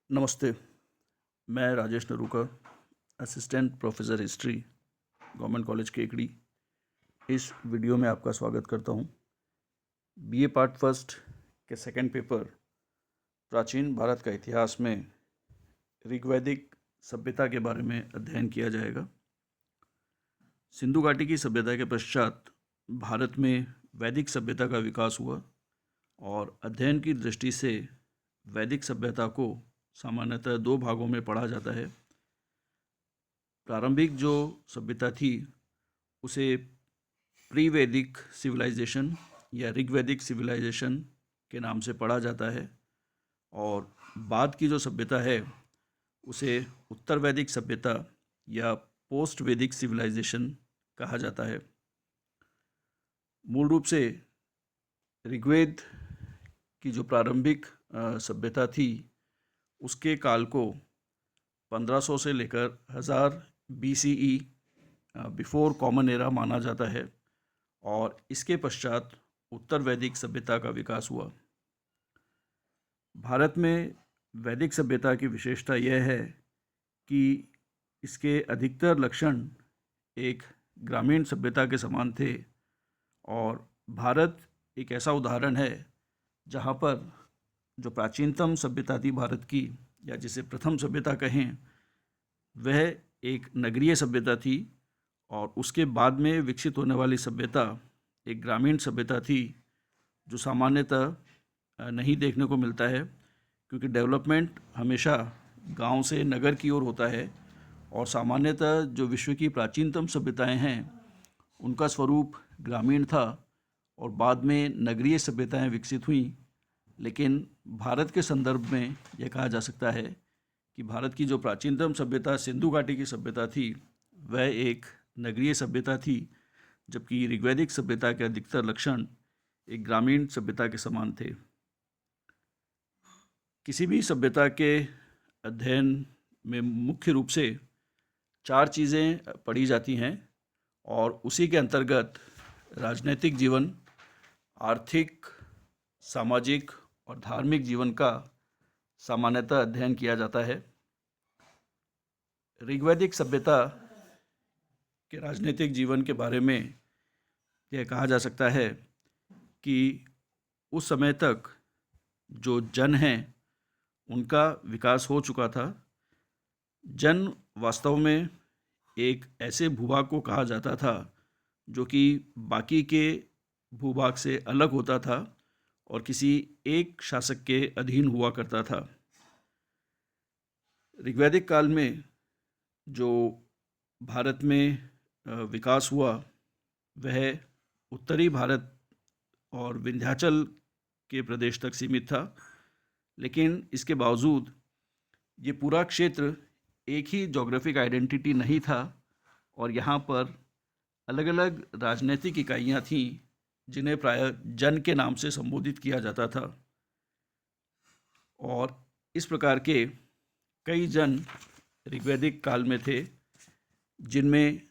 नमस्ते। मैं Rajesh Naruka, assistant professor history, government college Kekri. इस वीडियो में आपका स्वागत करता हूँ। बीए पार्ट फर्स्ट के सेकंड पेपर प्राचीन भारत का इतिहास में ऋग्वैदिक सभ्यता के बारे में अध्ययन किया जाएगा। सिंधु घाटी की सभ्यता के पश्चात भारत में वैदिक सभ्यता का विकास हुआ और अध्ययन की दृष्टि से वैदिक सभ्यता को सामान्यतः दो भागों में पढ़ा जाता है। प्रारंभिक जो सभ्यता थी उसे प्री वैदिक सिविलाइजेशन या ऋग्वैदिक सिविलाइजेशन के नाम से पढ़ा जाता है और बाद की जो सभ्यता है उसे उत्तर वैदिक सभ्यता या पोस्ट वैदिक सिविलाइजेशन कहा जाता है। मूल रूप से ऋग्वेद की जो प्रारंभिक सभ्यता थी उसके काल को 1500 से लेकर 1000 BCE बिफोर कॉमन एरा माना जाता है और इसके पश्चात उत्तर वैदिक सभ्यता का विकास हुआ। भारत में वैदिक सभ्यता की विशेषता यह है कि इसके अधिकतर लक्षण एक ग्रामीण सभ्यता के समान थे और भारत एक ऐसा उदाहरण है जहाँ पर जो प्राचीनतम सभ्यता थी भारत की, या जिसे प्रथम सभ्यता कहें, वह एक नगरीय सभ्यता थी और उसके बाद में विकसित होने वाली सभ्यता एक ग्रामीण सभ्यता थी, जो सामान्यतः नहीं देखने को मिलता है क्योंकि डेवलपमेंट हमेशा गांव से नगर की ओर होता है और सामान्यतः जो विश्व की प्राचीनतम सभ्यताएं हैं उनका स्वरूप ग्रामीण था और बाद में नगरीय सभ्यताएं विकसित हुईं। लेकिन भारत के संदर्भ में यह कहा जा सकता है कि भारत की जो प्राचीनतम सभ्यता सिंधु घाटी की सभ्यता थी वह एक नगरीय सभ्यता थी, जबकि ऋग्वैदिक सभ्यता के अधिकतर लक्षण एक ग्रामीण सभ्यता के समान थे। किसी भी सभ्यता के अध्ययन में मुख्य रूप से 4 चीज़ें पढ़ी जाती हैं और उसी के अंतर्गत राजनैतिक जीवन, आर्थिक, सामाजिक और धार्मिक जीवन का सामान्यतः अध्ययन किया जाता है। ऋग्वैदिक सभ्यता के राजनीतिक जीवन के बारे में यह कहा जा सकता है कि उस समय तक जो जन हैं उनका विकास हो चुका था। जन वास्तव में एक ऐसे भूभाग को कहा जाता था जो कि बाकी के भूभाग से अलग होता था और किसी एक शासक के अधीन हुआ करता था। ऋग्वैदिक काल में जो भारत में विकास हुआ वह उत्तरी भारत और विंध्याचल के प्रदेश तक सीमित था, लेकिन इसके बावजूद ये पूरा क्षेत्र एक ही जोग्राफिक आइडेंटिटी नहीं था और यहाँ पर अलग अलग राजनीतिक इकाइयाँ थीं जिन्हें प्रायः जन के नाम से संबोधित किया जाता था और इस प्रकार के कई जन ऋग्वैदिक काल में थे जिनमें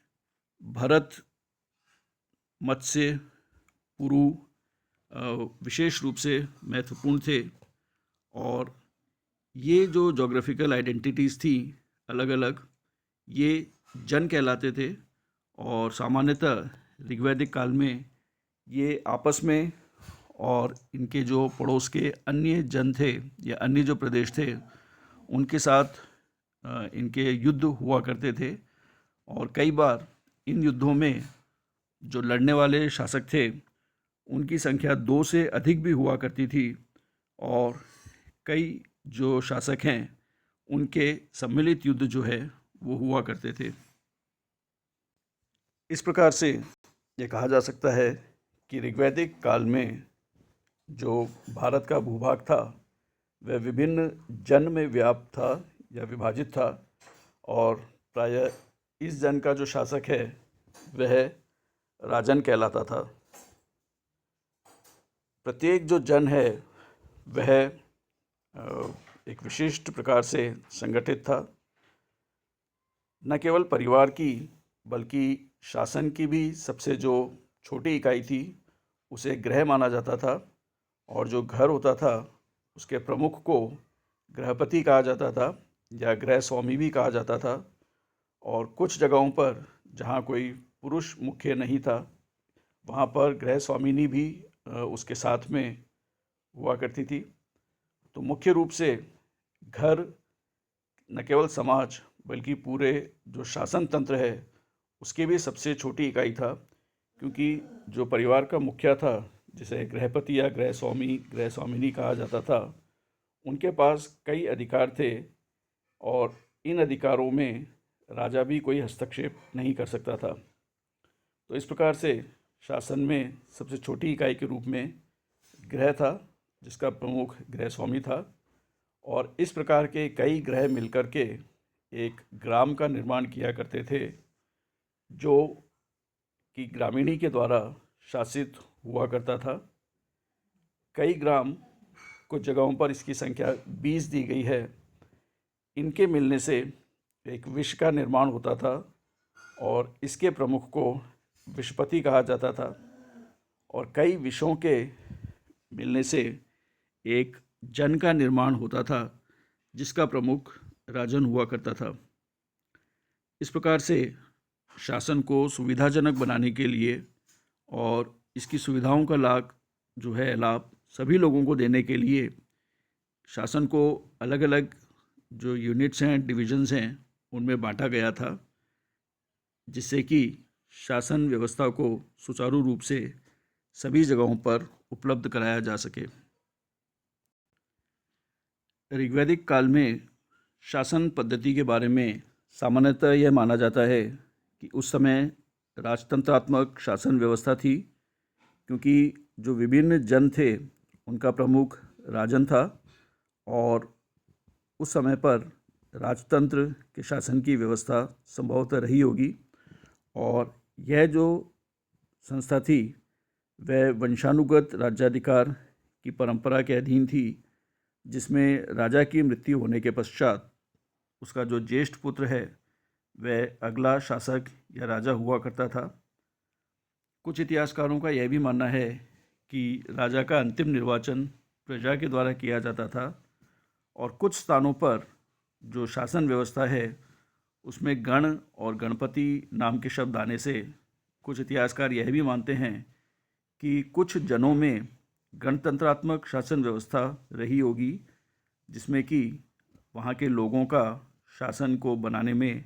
भरत, मत्स्य, पुरु विशेष रूप से महत्वपूर्ण थे और ये जो जोग्राफिकल आइडेंटिटीज़ थी अलग अलग, ये जन कहलाते थे और सामान्यतः ऋग्वैदिक काल में ये आपस में और इनके जो पड़ोस के अन्य जन थे या अन्य जो प्रदेश थे उनके साथ इनके युद्ध हुआ करते थे और कई बार इन युद्धों में जो लड़ने वाले शासक थे उनकी संख्या 2 से अधिक भी हुआ करती थी और कई जो शासक हैं उनके सम्मिलित युद्ध जो है वो हुआ करते थे। इस प्रकार से ये कहा जा सकता है कि ऋग्वैदिक काल में जो भारत का भूभाग था वह विभिन्न जन में व्याप्त था या विभाजित था और प्रायः इस जन का जो शासक है वह राजन कहलाता था। प्रत्येक जो जन है वह एक विशिष्ट प्रकार से संगठित था। न केवल परिवार की बल्कि शासन की भी सबसे जो छोटी इकाई थी उसे गृह माना जाता था और जो घर होता था उसके प्रमुख को गृहपति कहा जाता था या गृह स्वामी भी कहा जाता था। और कुछ जगहों पर जहाँ कोई पुरुष मुख्य नहीं था, वहाँ पर गृह स्वामिनी भी उसके साथ में हुआ करती थी। तो मुख्य रूप से घर न केवल समाज बल्कि पूरे जो शासन तंत्र है उसकी भी सबसे छोटी इकाई था, क्योंकि जो परिवार का मुखिया था, जिसे गृहपति या गृह स्वामी गृह स्वामिनी कहा जाता था, उनके पास कई अधिकार थे और इन अधिकारों में राजा भी कोई हस्तक्षेप नहीं कर सकता था। तो इस प्रकार से शासन में सबसे छोटी इकाई के रूप में गृह था, जिसका प्रमुख गृह स्वामी था। और इस प्रकार के कई ग्रह मिलकर के एक ग्राम का निर्माण किया करते थे, जो कि ग्रामीणी के द्वारा शासित हुआ करता था। कई ग्राम, कुछ जगहों पर इसकी संख्या 20 दी गई है। इनके मिलने से एक विष का निर्माण होता था और इसके प्रमुख को विषपति कहा जाता था। और कई विषों के मिलने से एक जन का निर्माण होता था, जिसका प्रमुख राजन हुआ करता था। इस प्रकार से शासन को सुविधाजनक बनाने के लिए और इसकी सुविधाओं का लाभ सभी लोगों को देने के लिए शासन को अलग अलग जो यूनिट्स हैं, डिविजन्स हैं, उनमें बांटा गया था, जिससे कि शासन व्यवस्था को सुचारू रूप से सभी जगहों पर उपलब्ध कराया जा सके। ऋग्वैदिक काल में शासन पद्धति के बारे में सामान्यतः यह माना जाता है कि उस समय राजतंत्रात्मक शासन व्यवस्था थी, क्योंकि जो विभिन्न जन थे उनका प्रमुख राजन था और उस समय पर राजतंत्र के शासन की व्यवस्था संभवतः रही होगी। और यह जो संस्था थी वह वंशानुगत राज्याधिकार की परंपरा के अधीन थी, जिसमें राजा की मृत्यु होने के पश्चात उसका जो ज्येष्ठ पुत्र है वह अगला शासक या राजा हुआ करता था। कुछ इतिहासकारों का यह भी मानना है कि राजा का अंतिम निर्वाचन प्रजा के द्वारा किया जाता था। और कुछ स्थानों पर जो शासन व्यवस्था है उसमें गण और गणपति नाम के शब्द आने से कुछ इतिहासकार यह भी मानते हैं कि कुछ जनों में गणतंत्रात्मक शासन व्यवस्था रही होगी, जिसमें कि वहाँ के लोगों का शासन को बनाने में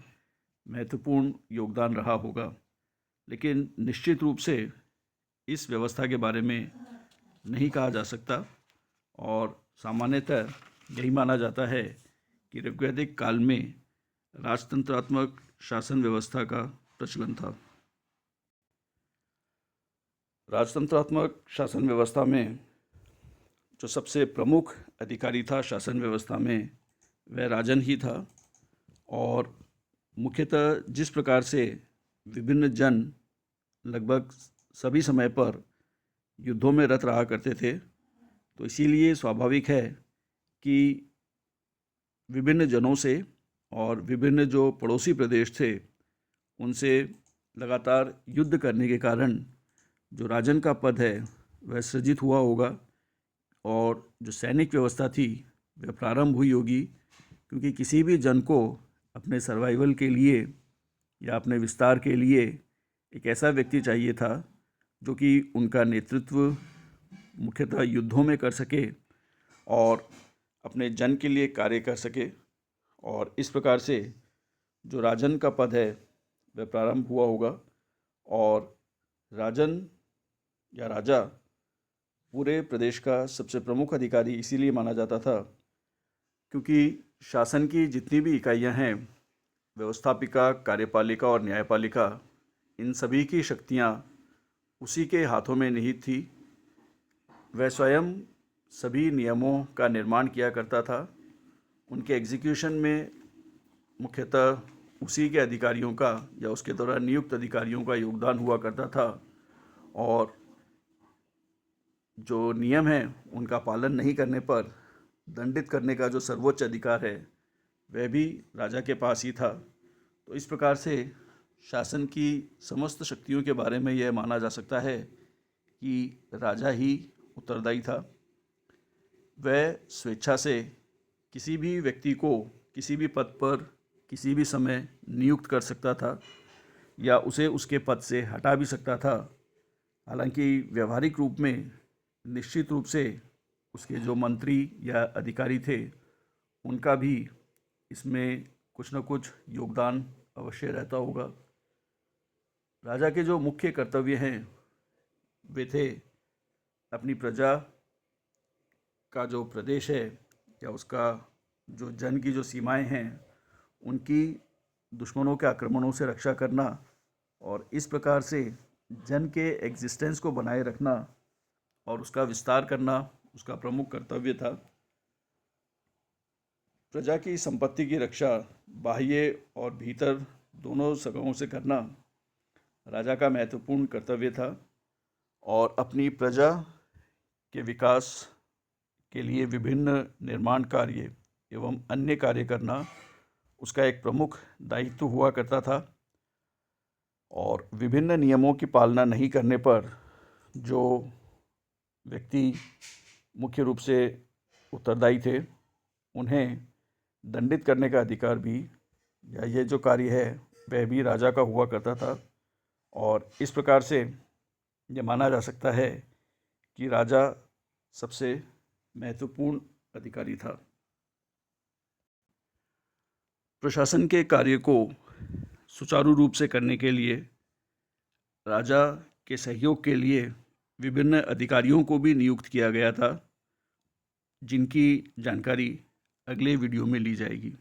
महत्वपूर्ण योगदान रहा होगा। लेकिन निश्चित रूप से इस व्यवस्था के बारे में नहीं कहा जा सकता और सामान्यतः यही माना जाता है कि ऋग्वैदिक काल में राजतंत्रात्मक शासन व्यवस्था का प्रचलन था। राजतंत्रात्मक शासन व्यवस्था में जो सबसे प्रमुख अधिकारी था शासन व्यवस्था में, वह राजन ही था। और मुख्यतः जिस प्रकार से विभिन्न जन लगभग सभी समय पर युद्धों में रत रहा करते थे, तो इसीलिए स्वाभाविक है कि विभिन्न जनों से और विभिन्न जो पड़ोसी प्रदेश थे उनसे लगातार युद्ध करने के कारण जो राजन का पद है वह सृजित हुआ होगा। और जो सैनिक व्यवस्था थी वह प्रारंभ हुई होगी, क्योंकि किसी भी जन को अपने सर्वाइवल के लिए या अपने विस्तार के लिए एक ऐसा व्यक्ति चाहिए था जो कि उनका नेतृत्व मुख्यतः युद्धों में कर सके और अपने जन के लिए कार्य कर सके। और इस प्रकार से जो राजन का पद है वह प्रारंभ हुआ होगा। और राजन या राजा पूरे प्रदेश का सबसे प्रमुख अधिकारी इसीलिए माना जाता था क्योंकि शासन की जितनी भी इकाइयां हैं, व्यवस्थापिका, कार्यपालिका और न्यायपालिका, इन सभी की शक्तियां उसी के हाथों में निहित थी। वह स्वयं सभी नियमों का निर्माण किया करता था। उनके एग्जीक्यूशन में मुख्यतः उसी के अधिकारियों का या उसके द्वारा नियुक्त अधिकारियों का योगदान हुआ करता था। और जो नियम है उनका पालन नहीं करने पर दंडित करने का जो सर्वोच्च अधिकार है वह भी राजा के पास ही था। तो इस प्रकार से शासन की समस्त शक्तियों के बारे में यह माना जा सकता है कि राजा ही उत्तरदायी था। वह स्वेच्छा से किसी भी व्यक्ति को किसी भी पद पर किसी भी समय नियुक्त कर सकता था या उसे उसके पद से हटा भी सकता था। हालांकि व्यवहारिक रूप में निश्चित रूप से उसके जो मंत्री या अधिकारी थे उनका भी इसमें कुछ न कुछ योगदान अवश्य रहता होगा। राजा के जो मुख्य कर्तव्य हैं वे थे अपनी प्रजा का जो प्रदेश है या उसका जो जन की जो सीमाएं हैं उनकी दुश्मनों के आक्रमणों से रक्षा करना और इस प्रकार से जन के एग्जिस्टेंस को बनाए रखना और उसका विस्तार करना उसका प्रमुख कर्तव्य था। प्रजा की संपत्ति की रक्षा बाह्य और भीतर दोनों जगहों से करना राजा का महत्वपूर्ण कर्तव्य था और अपनी प्रजा के विकास के लिए विभिन्न निर्माण कार्य एवं अन्य कार्य करना उसका एक प्रमुख दायित्व हुआ करता था। और विभिन्न नियमों की पालना नहीं करने पर जो व्यक्ति मुख्य रूप से उत्तरदायी थे उन्हें दंडित करने का अधिकार भी या ये जो कार्य है वह भी राजा का हुआ करता था। और इस प्रकार से यह माना जा सकता है कि राजा सबसे महत्वपूर्ण अधिकारी था। प्रशासन के कार्य को सुचारू रूप से करने के लिए राजा के सहयोग के लिए विभिन्न अधिकारियों को भी नियुक्त किया गया था, जिनकी जानकारी अगले वीडियो में ली जाएगी।